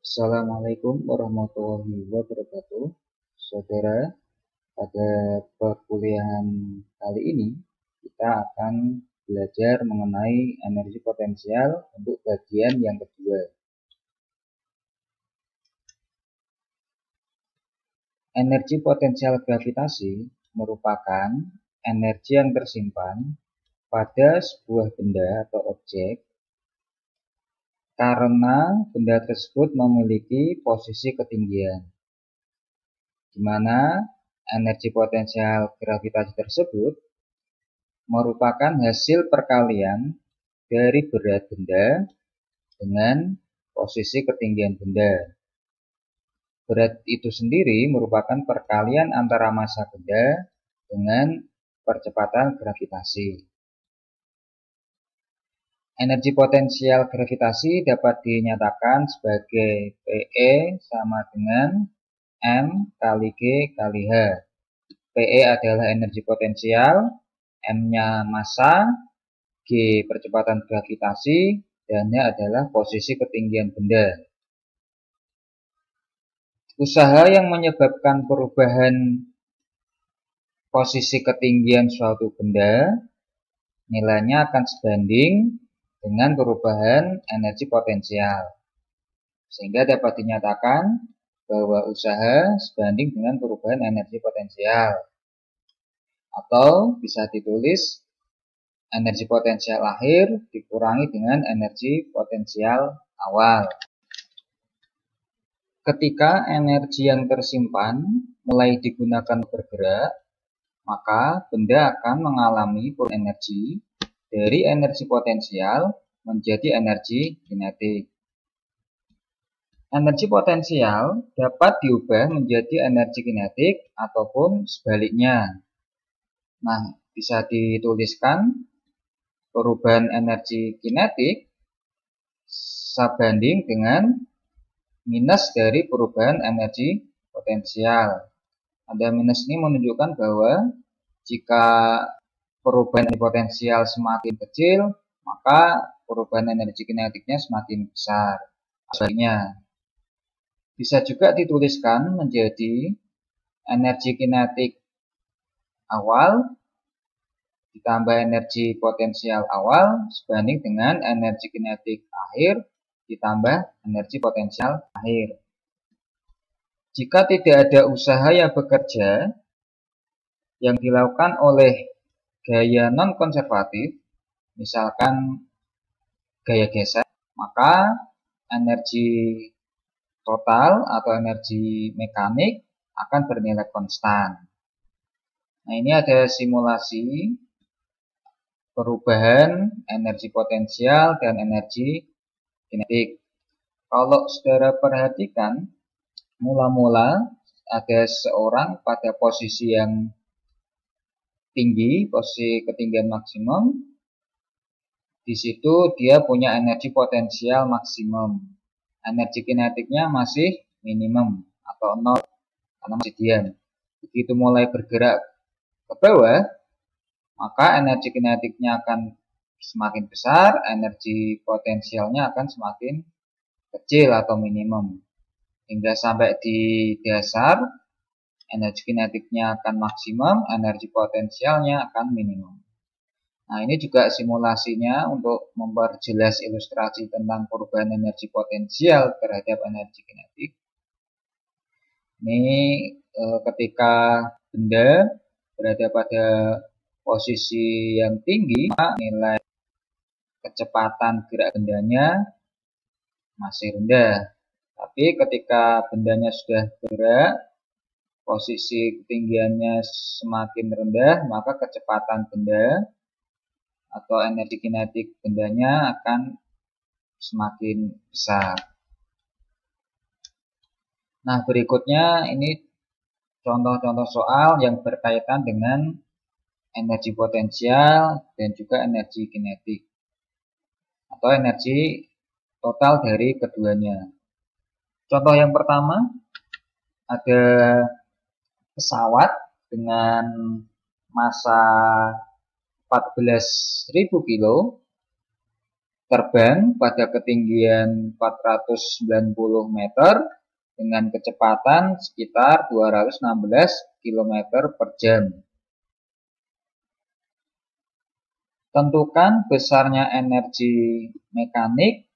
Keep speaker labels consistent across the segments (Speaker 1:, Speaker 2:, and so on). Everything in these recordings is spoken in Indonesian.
Speaker 1: Assalamualaikum warahmatullahi wabarakatuh. Saudara, pada perkuliahan kali ini kita akan belajar mengenai energi potensial untuk bagian yang kedua. Energi potensial gravitasi merupakan energi yang tersimpan pada sebuah benda atau objek karena benda tersebut memiliki posisi ketinggian, di mana energi potensial gravitasi tersebut merupakan hasil perkalian dari berat benda dengan posisi ketinggian benda. Berat itu sendiri merupakan perkalian antara massa benda dengan percepatan gravitasi. Energi potensial gravitasi dapat dinyatakan sebagai PE sama dengan M kali G kali H. PE adalah energi potensial, M-nya massa, G percepatan gravitasi, dan H adalah posisi ketinggian benda. Usaha yang menyebabkan perubahan posisi ketinggian suatu benda, nilainya akan sebanding dengan perubahan energi potensial. Sehingga dapat dinyatakan bahwa usaha sebanding dengan perubahan energi potensial. Atau bisa ditulis energi potensial akhir dikurangi dengan energi potensial awal. Ketika energi yang tersimpan mulai digunakan bergerak, maka benda akan mengalami perubahan energi dari energi potensial menjadi energi kinetik. Energi potensial dapat diubah menjadi energi kinetik ataupun sebaliknya. Nah, bisa dituliskan perubahan energi kinetik sebanding dengan minus dari perubahan energi potensial. Ada minus ini menunjukkan bahwa jika perubahan energi potensial semakin kecil, maka perubahan energi kinetiknya semakin besar. Sebaliknya, bisa juga dituliskan menjadi energi kinetik awal ditambah energi potensial awal sebanding dengan energi kinetik akhir ditambah energi potensial akhir. Jika tidak ada usaha yang bekerja yang dilakukan oleh gaya non-konservatif, misalkan gaya geser, maka energi total atau energi mekanik akan bernilai konstan. Nah, ini ada simulasi perubahan energi potensial dan energi kinetik. Kalau saudara perhatikan, mula-mula ada seorang pada posisi yang tinggi, posisi ketinggian maksimum. Di situ dia punya energi potensial maksimum. Energi kinetiknya masih minimum atau 0 karena masih diam. Begitu mulai bergerak ke bawah, maka energi kinetiknya akan semakin besar, energi potensialnya akan semakin kecil atau minimum. Hingga sampai di dasar, energi kinetiknya akan maksimum, energi potensialnya akan minimum. Nah, ini juga simulasinya untuk memperjelas ilustrasi tentang perubahan energi potensial terhadap energi kinetik. Ini ketika benda berada pada posisi yang tinggi, maka nilai kecepatan gerak bendanya masih rendah. Tapi ketika bendanya sudah bergerak, posisi ketinggiannya semakin rendah, maka kecepatan benda atau energi kinetik bendanya akan semakin besar. Nah, berikutnya ini contoh-contoh soal yang berkaitan dengan energi potensial dan juga energi kinetik atau energi total dari keduanya. Contoh yang pertama, ada pesawat dengan massa 14.000 kilo terbang pada ketinggian 490 meter dengan kecepatan sekitar 216 km per jam. Tentukan besarnya energi mekanik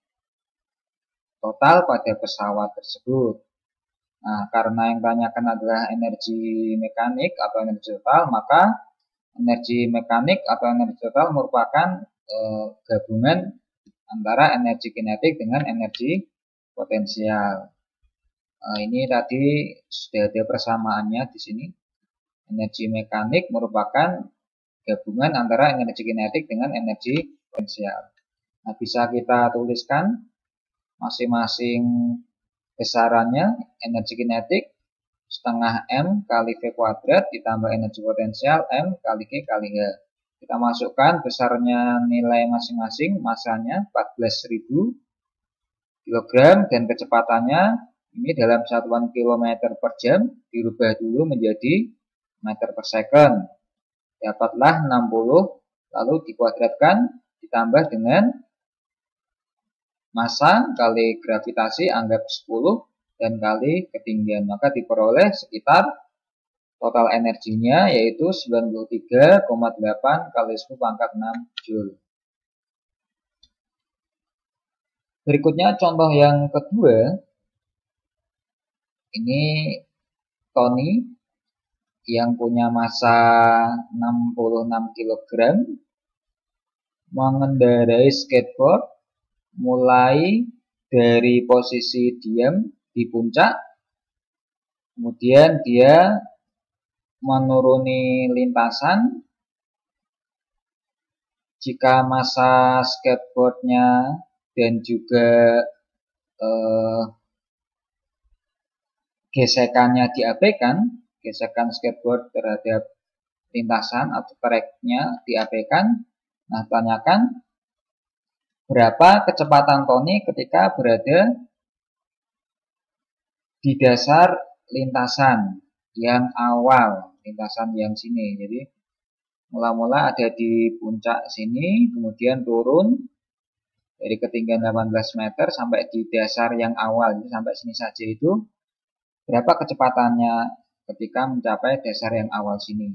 Speaker 1: total pada pesawat tersebut. Nah, karena yang ditanyakan adalah energi mekanik atau energi total, maka energi mekanik atau energi total merupakan gabungan antara energi kinetik dengan energi potensial. Ini tadi sudah ada persamaannya di sini. Energi mekanik merupakan gabungan antara energi kinetik dengan energi potensial. Nah, bisa kita tuliskan masing-masing besarannya. Energi kinetik setengah M kali V kuadrat ditambah energi potensial M kali G kali H. Kita masukkan besarnya nilai masing-masing, masanya 14.000 kg dan kecepatannya ini dalam satuan kilometer per jam, dirubah dulu menjadi meter per second. Dapatlah 60, lalu dikuadratkan ditambah dengan massa kali gravitasi anggap 10 dan kali ketinggian, maka diperoleh sekitar total energinya yaitu 93,8 kali 10 pangkat 6 Joule. Berikutnya contoh yang kedua, ini Tony yang punya massa 66 kg mengendarai skateboard mulai dari posisi diam di puncak, kemudian dia menuruni lintasan. Jika massa skateboardnya dan juga gesekannya diabaikan, gesekan skateboard terhadap lintasan atau treknya diabaikan, nah tanyakan berapa kecepatan Tony ketika berada di dasar lintasan yang awal, lintasan yang sini. Jadi mula-mula ada di puncak sini, kemudian turun dari ketinggian 18 meter sampai di dasar yang awal, jadi sampai sini saja itu berapa kecepatannya ketika mencapai dasar yang awal sini.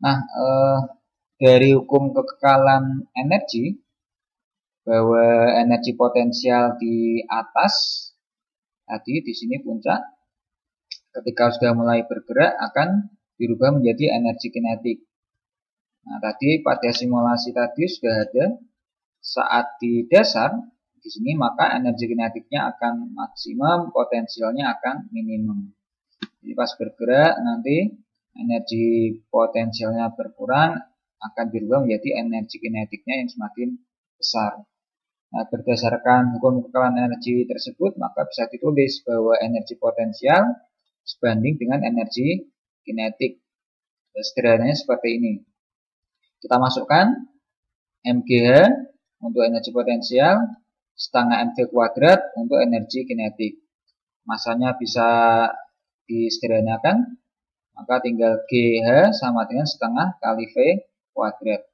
Speaker 1: Nah, dari hukum kekekalan energi, bahwa energi potensial di atas tadi di sini puncak, ketika sudah mulai bergerak akan dirubah menjadi energi kinetik. Nah, tadi pada simulasi tadi sudah ada saat di dasar di sini, maka energi kinetiknya akan maksimum, potensialnya akan minimum. Jadi pas bergerak nanti energi potensialnya berkurang, akan dirubah menjadi energi kinetiknya yang semakin besar. Nah, berdasarkan hukum kekekalan energi tersebut, maka bisa ditulis bahwa energi potensial sebanding dengan energi kinetik. Sederhananya seperti ini. Kita masukkan MGH untuk energi potensial, setengah MV kuadrat untuk energi kinetik. Masanya bisa disederhanakan, maka tinggal GH sama dengan setengah kali V kuadrat.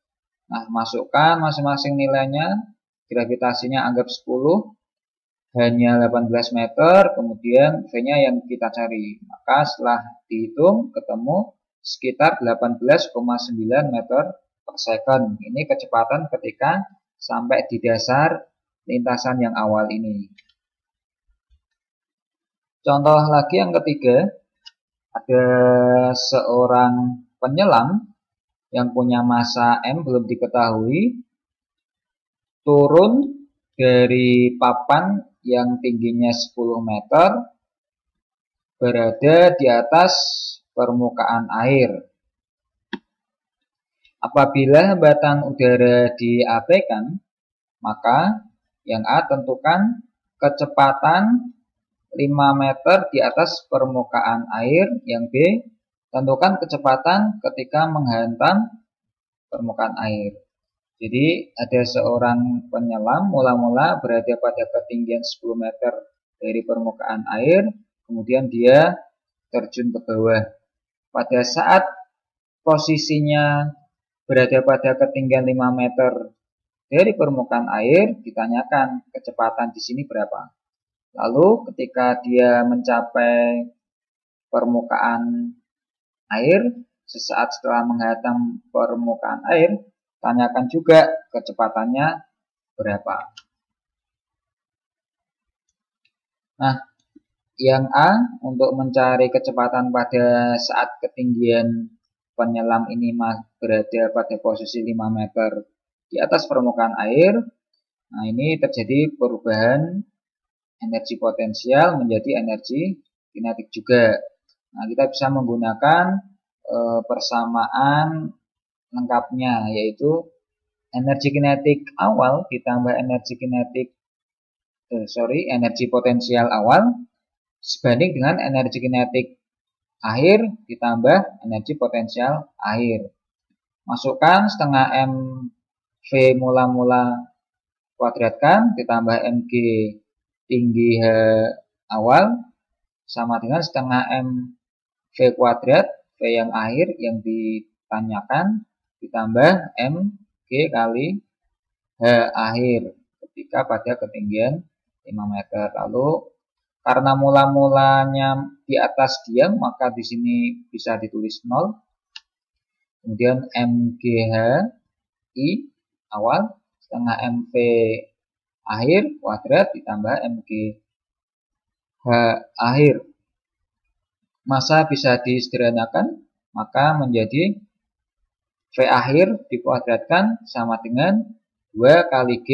Speaker 1: Nah, masukkan masing-masing nilainya. Gravitasinya anggap 10, hanya 18 meter, kemudian V-nya yang kita cari. Maka setelah dihitung ketemu sekitar 18,9 meter per second. Ini kecepatan ketika sampai di dasar lintasan yang awal ini. Contoh lagi yang ketiga, ada seorang penyelam yang punya massa M belum diketahui, turun dari papan yang tingginya 10 meter berada di atas permukaan air. Apabila hambatan udara diabaikan, maka yang A tentukan kecepatan 5 meter di atas permukaan air, yang B tentukan kecepatan ketika menghantam permukaan air. Jadi ada seorang penyelam mula-mula berada pada ketinggian 10 meter dari permukaan air, kemudian dia terjun ke bawah. Pada saat posisinya berada pada ketinggian 5 meter dari permukaan air ditanyakan kecepatan di sini berapa. Lalu ketika dia mencapai permukaan air, sesaat setelah menghantam permukaan air, tanyakan juga kecepatannya berapa. Nah, yang A untuk mencari kecepatan pada saat ketinggian penyelam ini berada pada posisi 5 meter di atas permukaan air. Nah, ini terjadi perubahan energi potensial menjadi energi kinetik juga. Nah, kita bisa menggunakan persamaan lengkapnya, yaitu energi kinetik awal ditambah energi potensial awal sebanding dengan energi kinetik akhir ditambah energi potensial akhir. Masukkan setengah mv mula-mula kuadratkan ditambah mg tinggi H awal sama dengan setengah mv kuadrat V yang akhir yang ditanyakan ditambah mg kali H akhir ketika pada ketinggian 5 meter. Lalu karena mula-mulanya di atas diam, maka di sini bisa ditulis 0. Kemudian mgh I awal setengah mv akhir kuadrat ditambah mgh akhir. Massa bisa disederhanakan, maka menjadi V akhir dikuadratkan sama dengan 2 kali G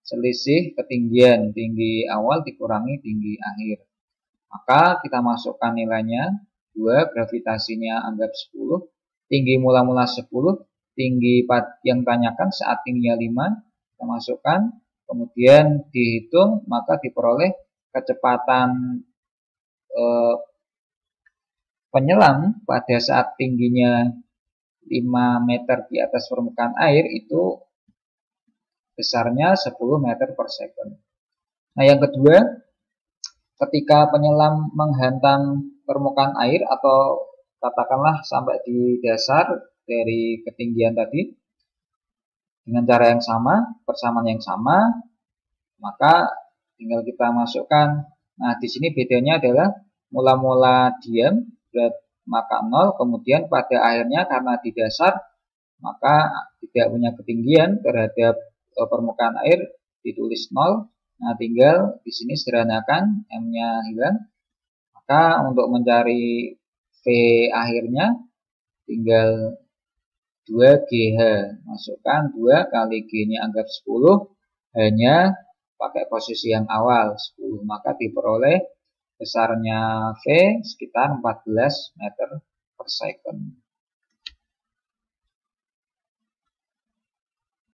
Speaker 1: selisih ketinggian, tinggi awal dikurangi tinggi akhir. Maka kita masukkan nilainya 2, gravitasinya anggap 10, tinggi mula-mula 10, tinggi yang tanyakan saat tingginya 5, kita masukkan, kemudian dihitung, maka diperoleh kecepatan penyelam pada saat tingginya 5 meter di atas permukaan air itu besarnya 10 meter per second. Nah, yang kedua, ketika penyelam menghantam permukaan air atau katakanlah sampai di dasar dari ketinggian tadi dengan cara yang sama, persamaan yang sama, maka tinggal kita masukkan. Nah, di sini bedanya adalah mula-mula diam maka 0, kemudian pada akhirnya karena di dasar maka tidak punya ketinggian terhadap permukaan air ditulis 0. Nah, tinggal di sini sederhanakan M-nya hilang. Maka untuk mencari V akhirnya tinggal 2GH. Masukkan 2 kali G-nya anggap 10, hanya pakai posisi yang awal 10, maka diperoleh besarnya V sekitar 14 meter per second.